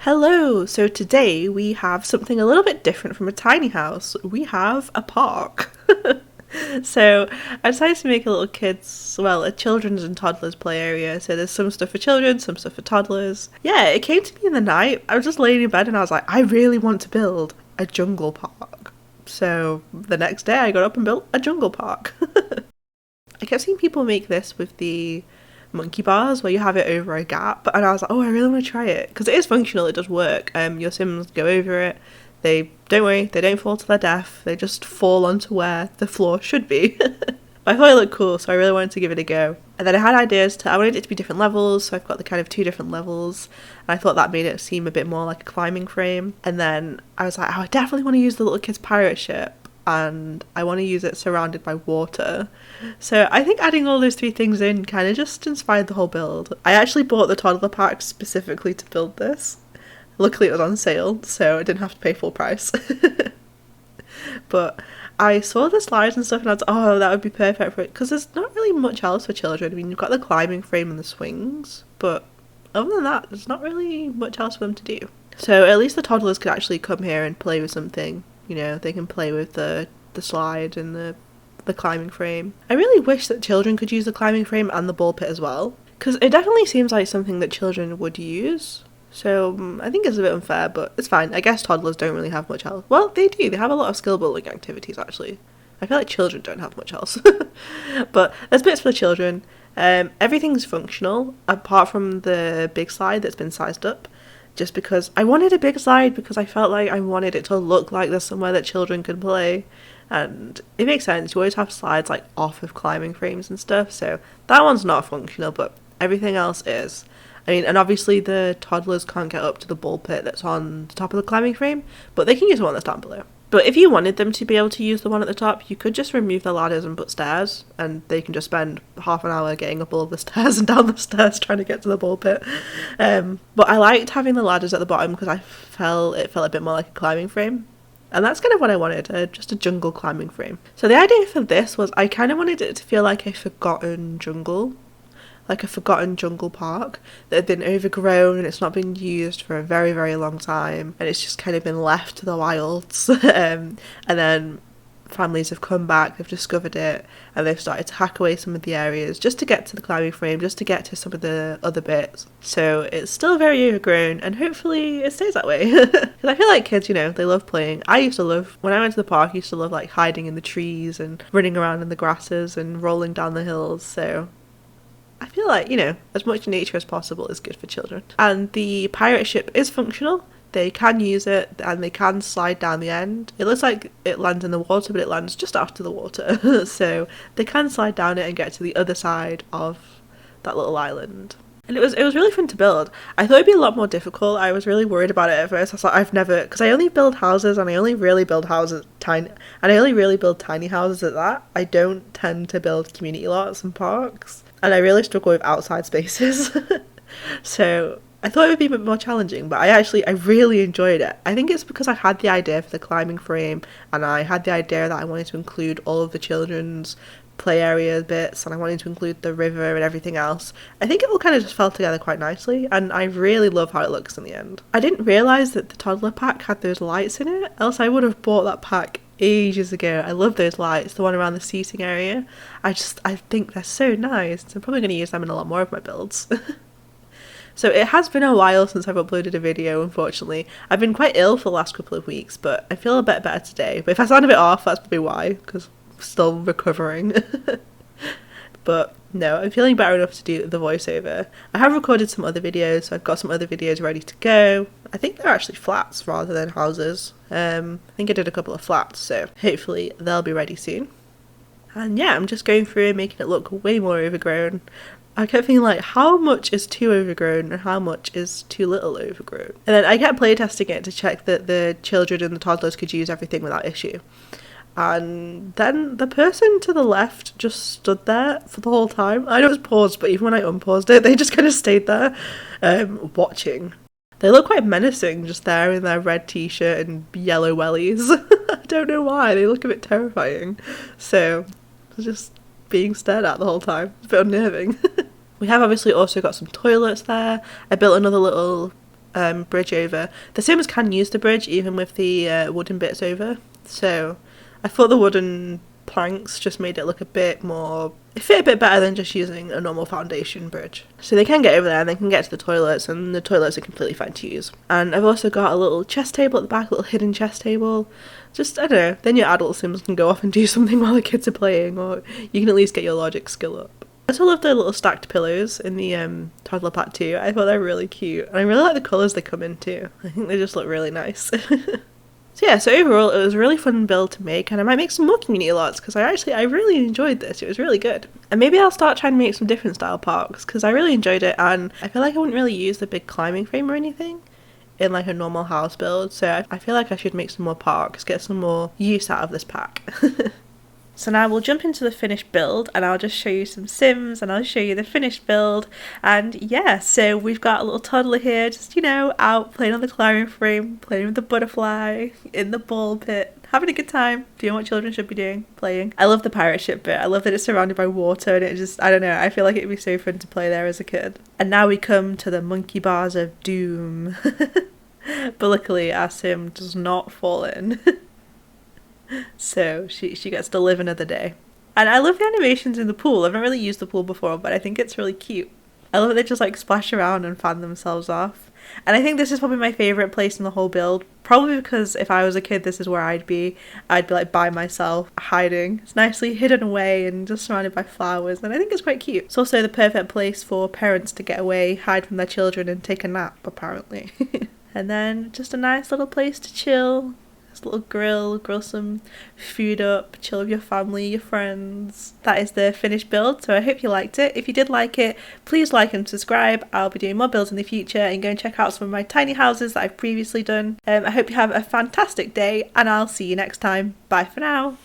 Hello! So today we have something a little bit different from a tiny house. We have a park. So I decided to make a children's and toddlers play area. So there's some stuff for children, some stuff for toddlers. Yeah, it came to me in the night. I was just laying in bed and I was like, I really want to build a jungle park. So the next day I got up and built a jungle park. I kept seeing people make this with the monkey bars where you have it over a gap, and I was like, oh, I really want to try it because it is functional. It does work. Your Sims go over it. They don't worry, they don't fall to their death. They just fall onto where the floor should be. But I thought it looked cool, so I really wanted to give it a go. And then I had I wanted it to be different levels, so I've got the kind of two different levels, and I thought that made it seem a bit more like a climbing frame. And then I was like, oh, I definitely want to use the little kid's pirate ship, and I want to use it surrounded by water. So I think adding all those three things in kind of just inspired the whole build. I actually bought the toddler pack specifically to build this. Luckily it was on sale, so I didn't have to pay full price. But I saw the slides and stuff and I was like, oh, that would be perfect for it, because there's not really much else for children. I mean, you've got the climbing frame and the swings, but other than that, there's not really much else for them to do. So at least the toddlers could actually come here and play with something. You know, they can play with the slide and the climbing frame. I really wish that children could use the climbing frame and the ball pit as well, because it definitely seems like something that children would use. So I think it's a bit unfair, but it's fine. I guess toddlers don't really have much else. Well, they do. They have a lot of skill building activities, actually. I feel like children don't have much else. But there's bits for children. Everything's functional, apart from the big slide that's been sized up. Just because I wanted a big slide, because I felt like I wanted it to look like there's somewhere that children could play. And it makes sense. You always have slides like off of climbing frames and stuff. So that one's not functional, but everything else is. I mean, and obviously the toddlers can't get up to the ball pit that's on the top of the climbing frame, but they can use the one that's down below. But if you wanted them to be able to use the one at the top, you could just remove the ladders and put stairs, and they can just spend half an hour getting up all of the stairs and down the stairs trying to get to the ball pit. But I liked having the ladders at the bottom because it felt a bit more like a climbing frame. And that's kind of what I wanted, just a jungle climbing frame. So the idea for this was I kind of wanted it to feel like a forgotten jungle. Like a forgotten jungle park that had been overgrown and it's not been used for a very, very long time, and it's just kind of been left to the wilds. And then families have come back, they've discovered it, and they've started to hack away some of the areas just to get to the climbing frame, just to get to some of the other bits. So it's still very overgrown, and hopefully it stays that way. Because I feel like kids, you know, they love playing. When I went to the park, I used to love like hiding in the trees and running around in the grasses and rolling down the hills. So I feel like, you know, as much nature as possible is good for children. And the pirate ship is functional. They can use it and they can slide down the end. It looks like it lands in the water, but it lands just after the water. So they can slide down it and get to the other side of that little island. And it was really fun to build. I thought it'd be a lot more difficult. I was really worried about it at first. I was like, because I only build houses, and I only really build tiny houses at that. I don't tend to build community lots and parks, and I really struggle with outside spaces. So I thought it would be a bit more challenging, but I really enjoyed it. I think it's because I had the idea for the climbing frame, and I had the idea that I wanted to include all of the children's play area bits, and I wanted to include the river and everything else. I think it all kind of just fell together quite nicely, and I really love how it looks in the end. I didn't realise that the toddler pack had those lights in it, else I would have bought that pack ages ago. I love those lights, the one around the seating area. I think they're so nice. I'm probably going to use them in a lot more of my builds. So it has been a while since I've uploaded a video, unfortunately. I've been quite ill for the last couple of weeks, but I feel a bit better today. But if I sound a bit off, that's probably why, because still recovering. But no, I'm feeling better enough to do the voiceover. I have recorded some other videos, so I've got some other videos ready to go. I think they're actually flats rather than houses. I think I did a couple of flats, so hopefully they'll be ready soon. And yeah, I'm just going through and making it look way more overgrown. I kept thinking, like, how much is too overgrown and how much is too little overgrown? And then I kept playtesting it to check that the children and the toddlers could use everything without issue. And then the person to the left just stood there for the whole time. I know it was paused, but even when I unpaused it, they just kind of stayed there, watching. They look quite menacing, just there in their red t-shirt and yellow wellies. I don't know why, they look a bit terrifying. So, I was just being stared at the whole time. It's a bit unnerving. We have obviously also got some toilets there. I built another little bridge over. The Sims can use the bridge even with the wooden bits over, so I thought the wooden planks just made it look a bit more, it fit a bit better than just using a normal foundation bridge. So they can get over there and they can get to the toilets, and the toilets are completely fine to use. And I've also got a little chess table at the back, a little hidden chess table. Just, I don't know, then your adult Sims can go off and do something while the kids are playing, or you can at least get your logic skill up. I also love the little stacked pillows in the toddler pack too. I thought they're really cute, and I really like the colours they come in too. I think they just look really nice. So yeah, so overall it was a really fun build to make, and I might make some more community lots because I really enjoyed this. It was really good. And maybe I'll start trying to make some different style parks because I really enjoyed it, and I feel like I wouldn't really use the big climbing frame or anything in like a normal house build, so I feel like I should make some more parks, get some more use out of this pack. So now we'll jump into the finished build, and I'll just show you some Sims and I'll show you the finished build. And yeah, so we've got a little toddler here, just, you know, out playing on the climbing frame, playing with the butterfly, in the ball pit, having a good time, doing what children should be doing, playing. I love the pirate ship bit. I love that it's surrounded by water, and it just, I don't know, I feel like it'd be so fun to play there as a kid. And now we come to the monkey bars of doom. But luckily our Sim does not fall in. So she gets to live another day. And I love the animations in the pool. I've not really used the pool before, but I think it's really cute. I love that they just like splash around and fan themselves off. And I think this is probably my favourite place in the whole build. Probably because if I was a kid, this is where I'd be. I'd be like by myself, hiding. It's nicely hidden away and just surrounded by flowers. And I think it's quite cute. It's also the perfect place for parents to get away, hide from their children and take a nap, apparently. And then just a nice little place to chill. Little grill some food up, chill with your family, your friends. That is the finished build, so I hope you liked it. If you did like it, please like and subscribe. I'll be doing more builds in the future, and go and check out some of my tiny houses that I've previously done. I hope you have a fantastic day, and I'll see you next time. Bye for now.